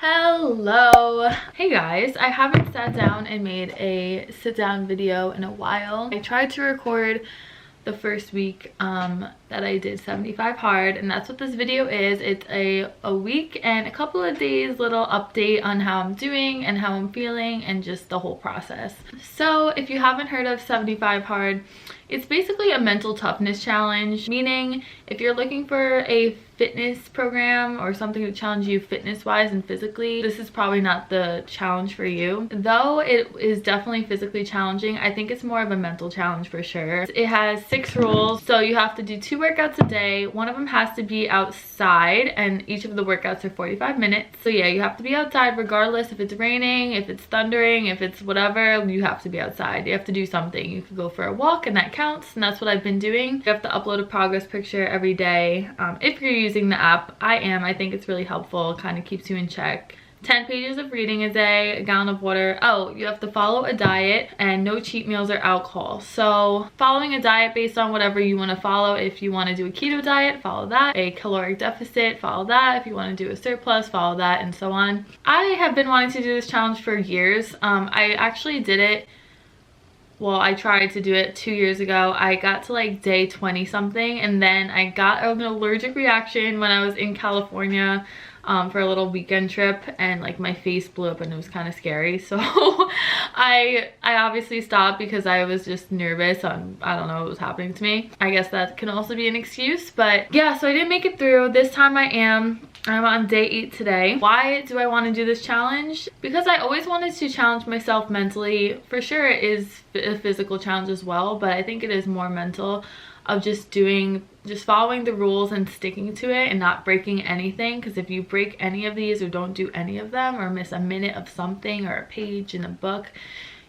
Hello. Hey guys, I haven't sat down and made a sit down video in a while. I tried to record the first week that I did 75 hard, and that's what this video is. It's a week and a couple of days little update on how I'm doing and how I'm feeling and just the whole process. So if you haven't heard of 75 hard, it's basically a mental toughness challenge, meaning if you're looking for a fitness program or something to challenge you fitness wise and physically, this is probably not the challenge for you. Though it is definitely physically challenging, I think it's more of a mental challenge for sure. It has 6 rules, so you have to do 2 workouts a day. One of them has to be outside, and each of the workouts are 45 minutes. So yeah, you have to be outside regardless if it's raining, if it's thundering, if it's whatever, you have to be outside. You have to do something. You could go for a walk and that counts, and that's what I've been doing. You have to upload a progress picture every day. If you're using the app, I think it's really helpful. It kind of keeps you in check. 10 pages of reading a day, a gallon of water. Oh, you have to follow a diet and no cheat meals or alcohol. So following a diet based on whatever you want to follow. If you want to do a keto diet, follow that. A caloric deficit, follow that. If you want to do a surplus, follow that, and so on. I have been wanting to do this challenge for years. I actually did it. Well, I tried to do it 2 years ago. I got to like day 20 something, and then I got an allergic reaction when I was in California for a little weekend trip, and like my face blew up and it was kind of scary. So I obviously stopped because I was just nervous. I don't know what was happening to me. I guess that can also be an excuse, but yeah, so I didn't make it through. This time I'm on day 8 today. Why do I want to do this challenge? Because I always wanted to challenge myself mentally. For sure it is a physical challenge as well, but I think it is more mental, of just following the rules and sticking to it and not breaking anything. Because if you break any of these or don't do any of them or miss a minute of something or a page in a book,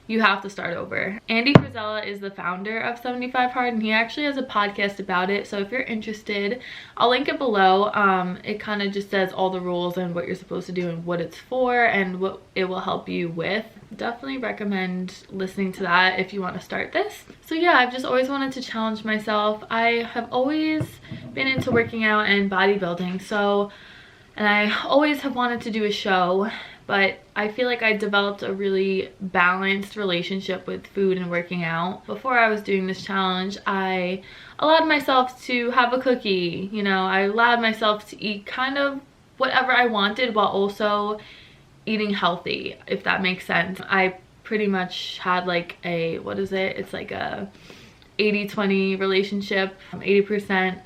you have to start over. Andy Frisella is the founder of 75 Hard, and he actually has a podcast about it. So if you're interested, I'll link it below. It kind of just says all the rules and what you're supposed to do and what it's for and what it will help you with. Definitely recommend listening to that if you want to start this. So yeah, I've just always wanted to challenge myself. I have always been into working out and bodybuilding, and I always have wanted to do a show, but I feel like I developed a really balanced relationship with food and working out. Before I was doing this challenge, I allowed myself to have a cookie, I allowed myself to eat kind of whatever I wanted while also eating healthy, if that makes sense. I pretty much had like it's like a 80-20 relationship. 80%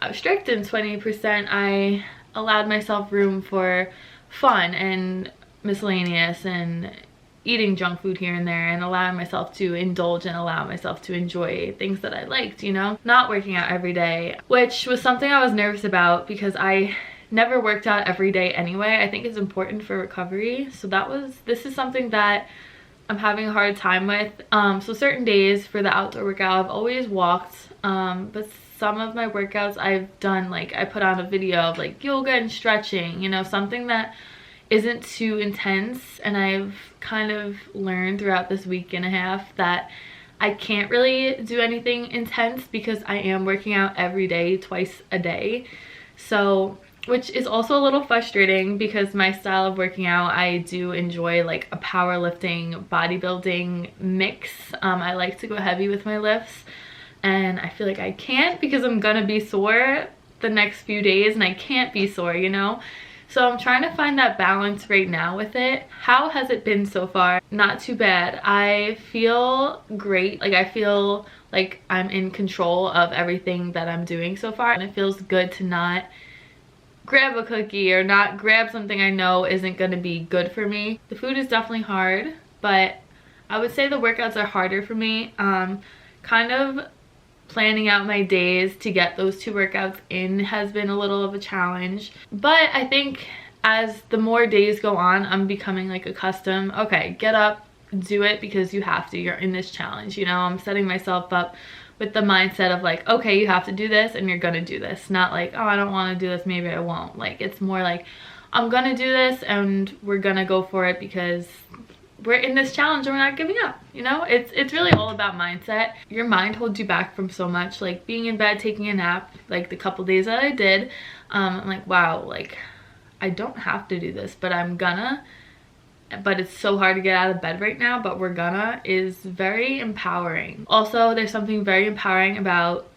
I was strict and 20% I allowed myself room for fun and miscellaneous and eating junk food here and there, and allowing myself to indulge and allow myself to enjoy things that I liked, not working out every day, which was something I was nervous about because I never worked out every day anyway. I think it's important for recovery. So this is something that I'm having a hard time with. So certain days for the outdoor workout, I've always walked, but some of my workouts I've done, like I put on a video of like yoga and stretching, something that isn't too intense. And I've kind of learned throughout this week and a half that I can't really do anything intense because I am working out every day, twice a day. So, which is also a little frustrating because my style of working out, I do enjoy like a powerlifting, bodybuilding mix. I like to go heavy with my lifts, and I feel like I can't because I'm gonna be sore the next few days, and I can't be sore, So I'm trying to find that balance right now with it. How has it been so far? Not too bad. I feel great. Like I feel like I'm in control of everything that I'm doing so far, and it feels good to not grab a cookie or not grab something I know isn't going to be good for me. The food is definitely hard, but I would say the workouts are harder for me. Kind of planning out my days to get those 2 workouts in has been a little of a challenge, but I think as the more days go on, I'm becoming like accustomed. Okay, get up, do it because you have to. You're in this challenge, I'm setting myself up with the mindset of like, okay, you have to do this and you're gonna do this. Not like, oh, I don't want to do this, maybe I won't. Like, it's more like, I'm gonna do this and we're gonna go for it because we're in this challenge and we're not giving up. It's really all about mindset. Your mind holds you back from so much. Like being in bed, taking a nap, like the couple days that I did, I'm like, wow, like I don't have to do this, but I'm gonna. But it's so hard to get out of bed right now, but we're gonna, is very empowering. Also, there's something very empowering about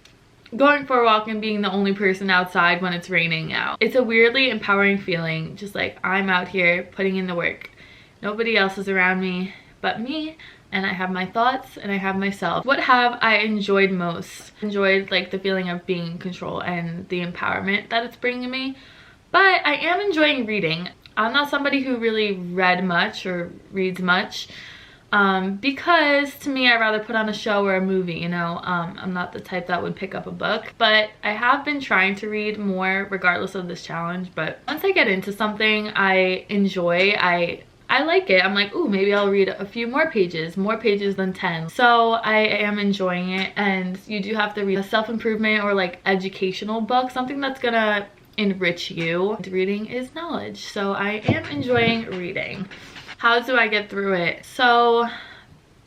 going for a walk and being the only person outside when it's raining out. It's a weirdly empowering feeling, just like I'm out here putting in the work. Nobody else is around me but me, and I have my thoughts and I have myself. What have I enjoyed most? Enjoyed like the feeling of being in control and the empowerment that it's bringing me, but I am enjoying reading. I'm not somebody who really read much or reads much, because to me, I'd rather put on a show or a movie, you know. I'm not the type that would pick up a book, but I have been trying to read more regardless of this challenge. But once I get into something I enjoy, I like it. I'm like, ooh, maybe I'll read a few more pages than 10. So I am enjoying it. And you do have to read a self-improvement or like educational book, something that's gonna enrich you. Reading is knowledge, so I am enjoying reading. How do I get through it? So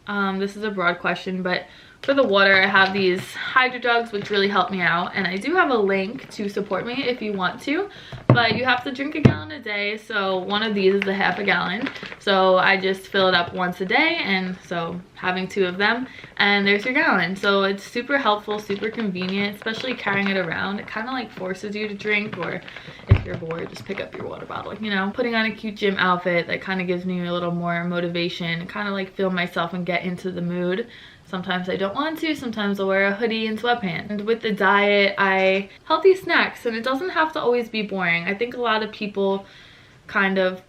this is a broad question, but for the water, I have these hydro jugs, which really help me out, and I do have a link to support me if you want to, but you have to drink a gallon a day. So one of these is a half a gallon, so I just fill it up once a day, and so having 2 of them, and there's your gallon. So it's super helpful, super convenient, especially carrying it around. It kind of like forces you to drink, or if you're bored, just pick up your water bottle, you know. Putting on a cute gym outfit, that kind of gives me a little more motivation, kind of like feel myself and get into the mood. Sometimes I don't want to, sometimes I'll wear a hoodie and sweatpants. And with the diet, healthy snacks, and it doesn't have to always be boring. I think a lot of people kind of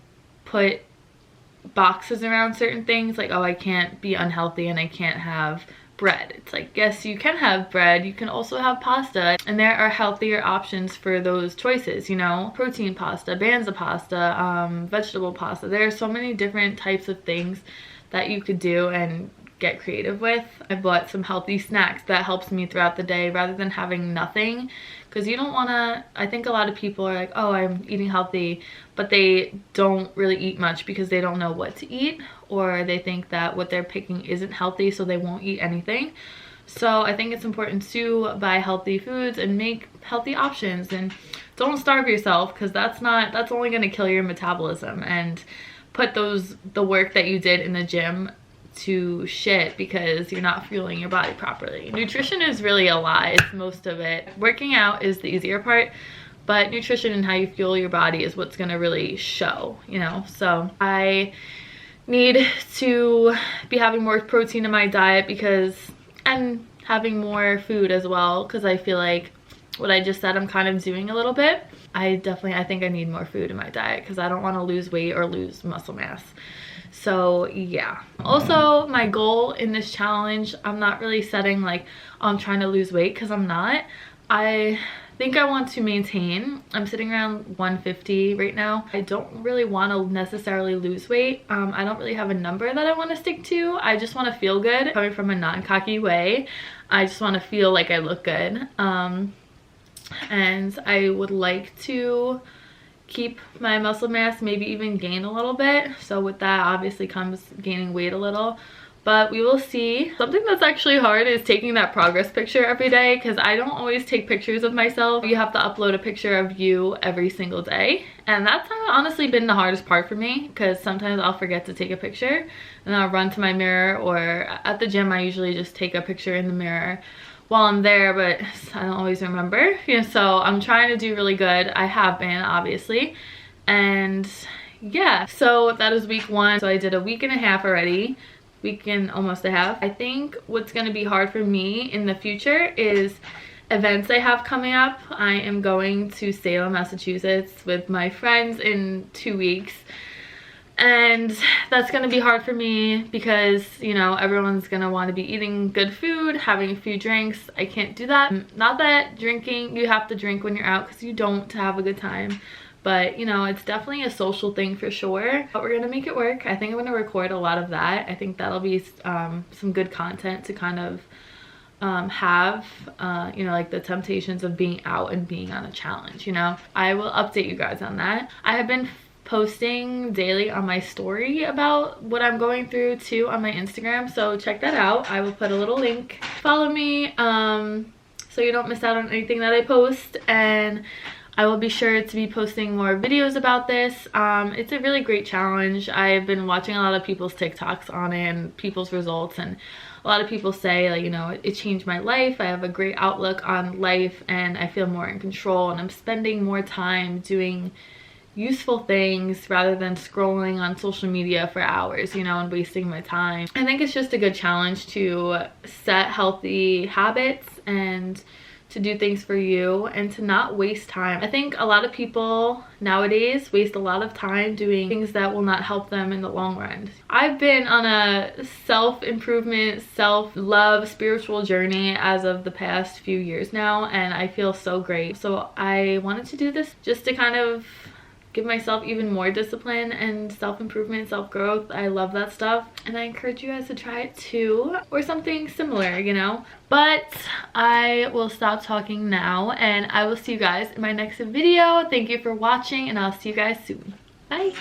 put boxes around certain things, like, oh, I can't be unhealthy and I can't have bread. It's like, yes, you can have bread, you can also have pasta, and there are healthier options for those choices, you know. Protein pasta, banza pasta, vegetable pasta. There are so many different types of things that you could do and get creative with. I bought some healthy snacks that helps me throughout the day rather than having nothing, because you don't want to. I think a lot of people are like, oh, I'm eating healthy, but they don't really eat much because they don't know what to eat, or they think that what they're picking isn't healthy, so they won't eat anything. So I think it's important to buy healthy foods and make healthy options, and don't starve yourself, because that's only going to kill your metabolism and put the work that you did in the gym to shit because you're not fueling your body properly. Nutrition is really a lie. It's most of it. Working out is the easier part, but nutrition and how you fuel your body is what's gonna really show, you know. So I need to be having more protein in my diet, and having more food as well, because I feel like what I just said I'm kind of doing a little bit. I think I need more food in my diet because I don't want to lose weight or lose muscle mass. So yeah. Also, my goal in this challenge, I'm not really setting like, oh, I'm trying to lose weight, because I'm not. I think I want to maintain. I'm sitting around 150 right now. I don't really want to necessarily lose weight. I don't really have a number that I want to stick to. I just want to feel good. Coming from a non-cocky way, I just want to feel like I look good. And I would like to keep my muscle mass, maybe even gain a little bit. So with that obviously comes gaining weight a little, but we will see. Something that's actually hard is taking that progress picture every day, because I don't always take pictures of myself. You have to upload a picture of you every single day, and that's honestly been the hardest part for me, because sometimes I'll forget to take a picture and I'll run to my mirror, or at the gym I usually just take a picture in the mirror while I'm there, but I don't always remember. You know, so I'm trying to do really good. I have been, obviously. And yeah, so that is week 1. So I did a week and a half already, week and almost a half. I think what's going to be hard for me in the future is events I have coming up. I am going to Salem, Massachusetts with my friends in 2 weeks. And that's going to be hard for me because, you know, everyone's going to want to be eating good food, having a few drinks. I can't do that. Not that drinking, you have to drink when you're out because you don't to have a good time. But, you know, it's definitely a social thing for sure. But we're going to make it work. I think I'm going to record a lot of that. I think that'll be some good content to kind of have, you know, like the temptations of being out and being on a challenge, you know. I will update you guys on that. I have been posting daily on my story about what I'm going through too on my Instagram, so check that out. I will put a little link. Follow me so you don't miss out on anything that I post. And I will be sure to be posting more videos about this. It's a really great challenge. I've been watching a lot of people's TikToks on it and people's results, and a lot of people say, like, you know, it changed my life. I have a great outlook on life and I feel more in control, and I'm spending more time doing useful things rather than scrolling on social media for hours, you know, and wasting my time. I think it's just a good challenge to set healthy habits and to do things for you and to not waste time. I think a lot of people nowadays waste a lot of time doing things that will not help them in the long run. I've been on a self-improvement, self-love, spiritual journey as of the past few years now, and I feel so great. So I wanted to do this just to kind of give myself even more discipline and self-improvement, self-growth. I love that stuff, and I encourage you guys to try it too, or something similar, you know. But I will stop talking now, and I will see you guys in my next video. Thank you for watching, and I'll see you guys soon. Bye.